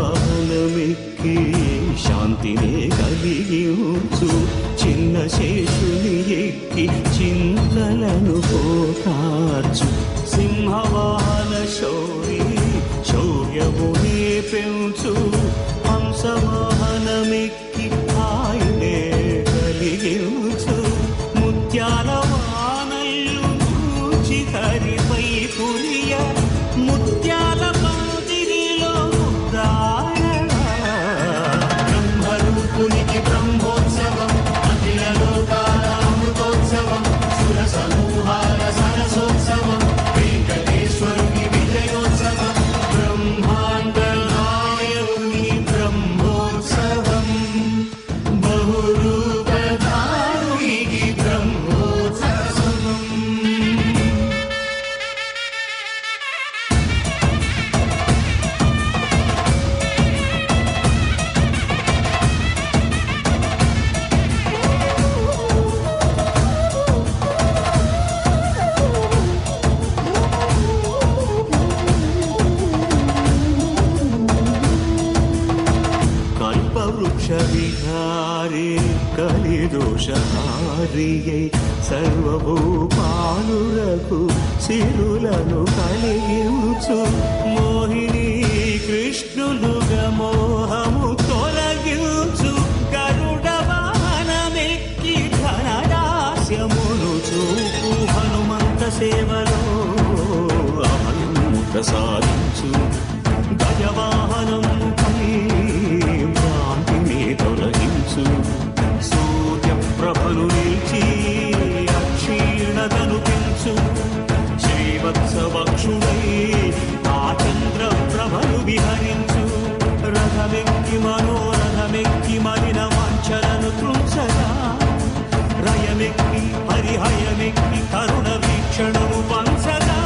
శేషవాహనమెక్కి శాంతినే కలిగించు చిన్న శేషుని ఎక్కి చింతలను పోతార్చు సింహవాహన శౌరి శౌర్యమునే పెంచు హంసవాహనమెక్కి ఆయనే కలిగించు ముత్యాల వానల్లు చూచి హరిపై కురియ ముత్యాల బ్రహ్మరూపునికి బ్రహ్మోత్సవం అఖిల లోకాల అమృతోత్సవం సుర సమూహాల సరసోత్సవం వెంకటేశ్వరుని విజయోత్సవం బ్రహ్మాండ నాయకుని బ్రహ్మోత్సవం బహురూపధారునికి బ్రహ్మోత్సవం. విహారే కలిదోషహారియై సర్వభూపాలులకు సిరులను కలిగించు మోహిని కృష్ణులుగా మోహము తొలగించు గరుడ వాహనమెక్కి ధనదాస్యమును చూపు హనుమంత సేవలో అమలు ప్రసాదించు గజవాహనముపై భ్రాంతిని తొలగించు సూర్యప్రభను నిలిచి అక్షీణతను పెంచు శ్రీవత్సవక్షుడై ఆ చంద్రప్రభను విహరించు రథమెక్కి మనోరథమెక్కి మలిన వాంఛలను త్రుంచగా రయమెక్కి హరిహయమెక్కి కరుణ వీక్షణము పంచగా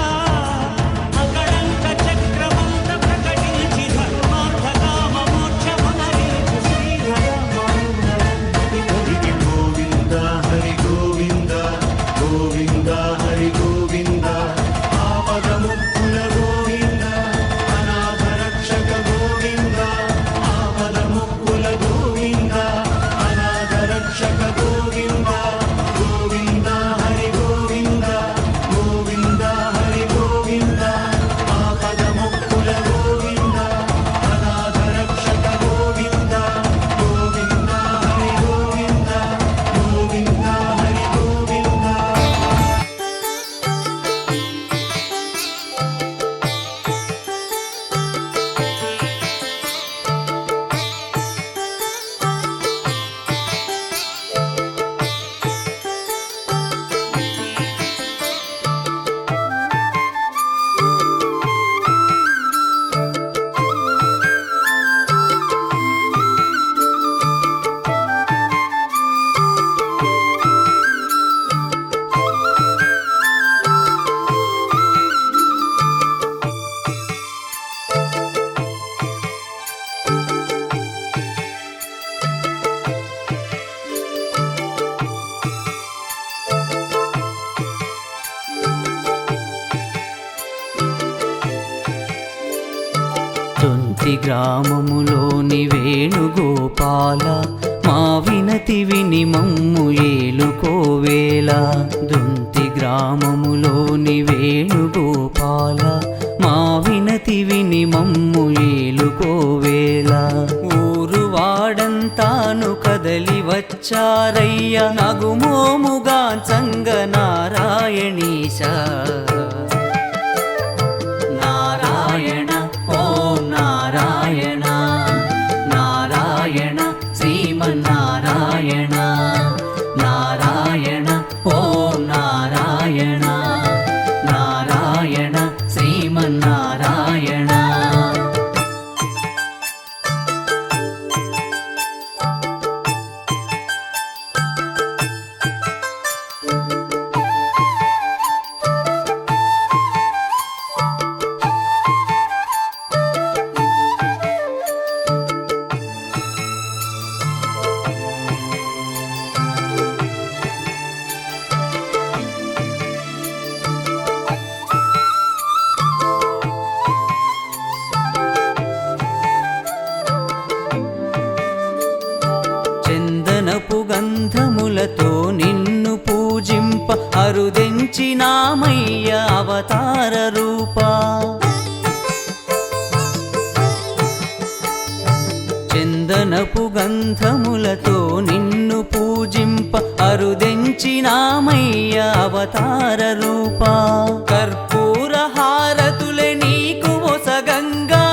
దొంతి గ్రామములోని వేణుగోపాల మా వినతి విని మమ్ము ఏలుకోవేళ దొంతి గ్రామములోని వేణుగోపాల మా వినతి విని మమ్ము ఏలుకోవేళ ఊరు వాడంతాను కదలి వచ్చారయ్య నగుమోముగా చంగ నారాయణీశ నారాయణ ఓం నారాయణ నారాయణ శ్రీమన్నారాయణ నారాయణ ఓం నారాయణ నారాయణ శ్రీమన్నారాయణ గంధములతో నిన్ను పూజింప అరుదెంచినామయ్య అవతార రూపా. చందనపు గంధములతో నిన్ను పూజింప అరుదెంచినామయ్య అవతార రూపా. కర్పూర హారతులే నీకు ఒసగంగా,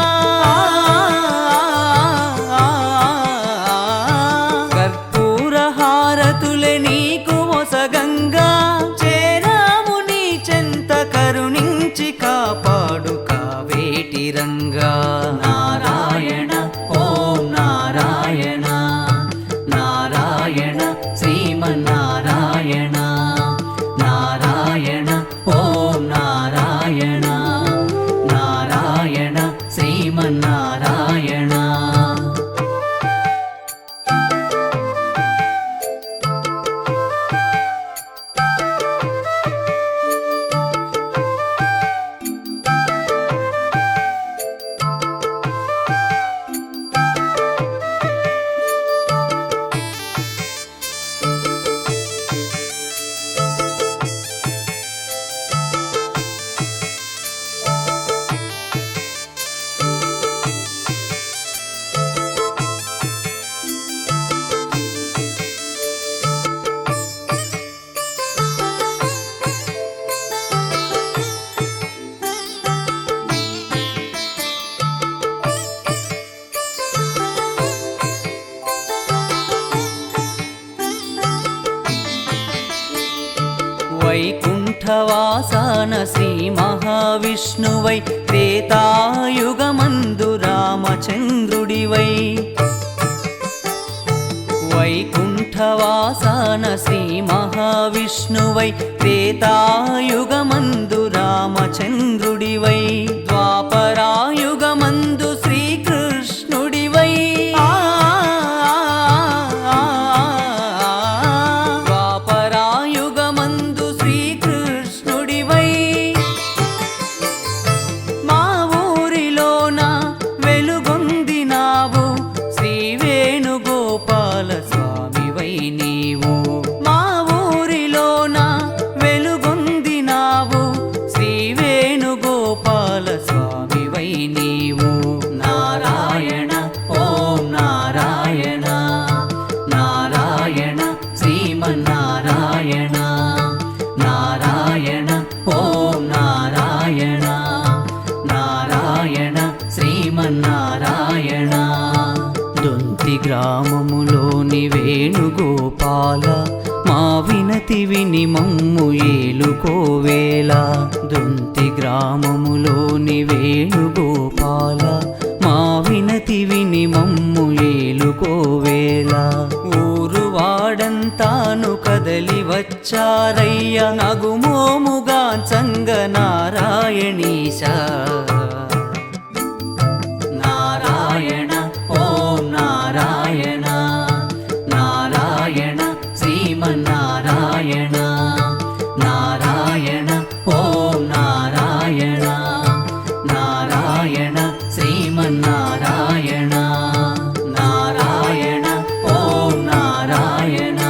కర్పూర హారతులే నీకు ఒసగంగా. చేరాము నీ చెంత కరుణించి కాపాడు కావేటి రంగా. నారాయణ ఓం నారాయణ, నారాయణ శ్రీమన్నారాయణ. నారాయణ ఓం నారాయణ, నారాయణ శ్రీమన్నారాయణ. వైకుంఠవాసాన శ్రీ మహావిష్ణువై త్రేతాయుగమందు రామచంద్రుడివై. వైకుంఠవాసాన శ్రీ మహావిష్ణువై త్రేతాయుగమందు రామచంద్రుడివై. ద్వాపరాయుగమందు శ్రీకృష్ణుడివై. ద్వాపరాయుగమందు శ్రీకృష్ణుడివై. మా ఊరిలోన వెలుగొందినావు శ్రీ వేణుగోపాల స్వామివై నీవు. మా ఊరిలోన వెలుగొందినావు శ్రీ వేణుగోపాల స్వామివై నీవు. నారాయణ ఓం నారాయణ, నారాయణ శ్రీమన్నారాయణ. నారాయణ ఓం నారాయణ, నారాయణ శ్రీమన్నారాయణ. దొంతి గ్రామములోని వేణుగోపాల మా వినతి విని మమ్ము ఏలుకోవేళ. దొంతి గ్రామములోని వేణుగోపాల మా వినతి విని మమ్ము ఏలుకోవేళ. ఊరు వాడంతాను కదలి వచ్చారయ్య నగుమోముగా చంగ నారాయణీశ. నారాయణ ఓం నారాయణ, నారాయణ శ్రీమన్నారాయణ. నారాయణ ఓం నారాయణ, నారాయణ శ్రీమన్నారాయణ. నారాయణ ఓం నారాయణ,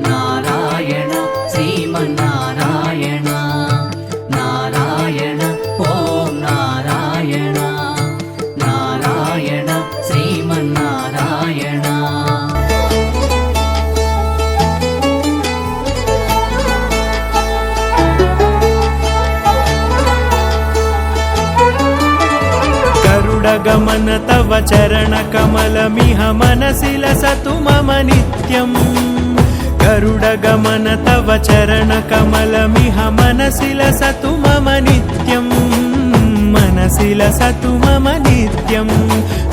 నారాయణ శ్రీమన్నారాయణ. నారాయణ ఓం నారాయణ, నారాయణ శ్రీమన్నారాయణ. गरुडगमन तव चरण कमलमिह मनसि लसतु मम नित्यम्. गरुडगमन तव चरण कमलमिह मनसि लसतु मम नित्यम्. मनसि लसतु मम नित्यम्.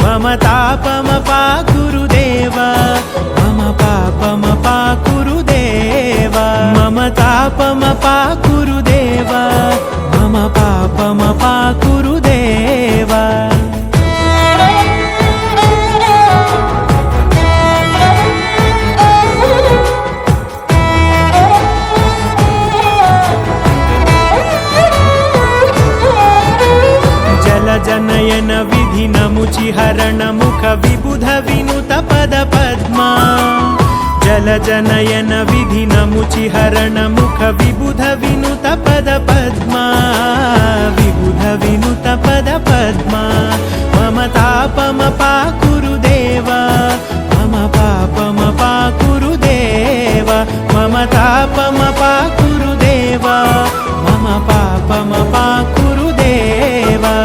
मम तापमपाकुरु देव, मम पापमपाकुरु देव. मम तापमपाकुरु देव, मम पापमपाकुरु देव. जनयन विधिनमुचिहरण मुख विबुध विनुत पद पद्मा. जलजनयन विधिनमुचिहरण मुख विबुध विनुत पद पद्मा विबुध विनुत पद पद्मा मम तापमपाकुरु देवा मम पापमपाकुरु देवा मम तापमपाकुरु देवा मम पापमपाकुरु देवा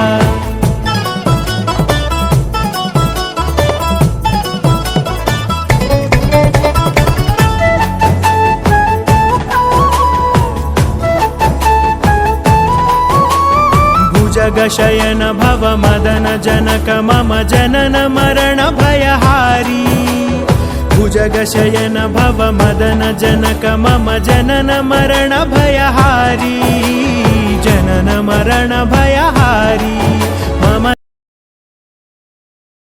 जगशयन भव मदन जनक मम जनन मरण भयहारी भुजगशयन भव मदन जनक मम जनन मरण भयहारी जनन मरण भयहारी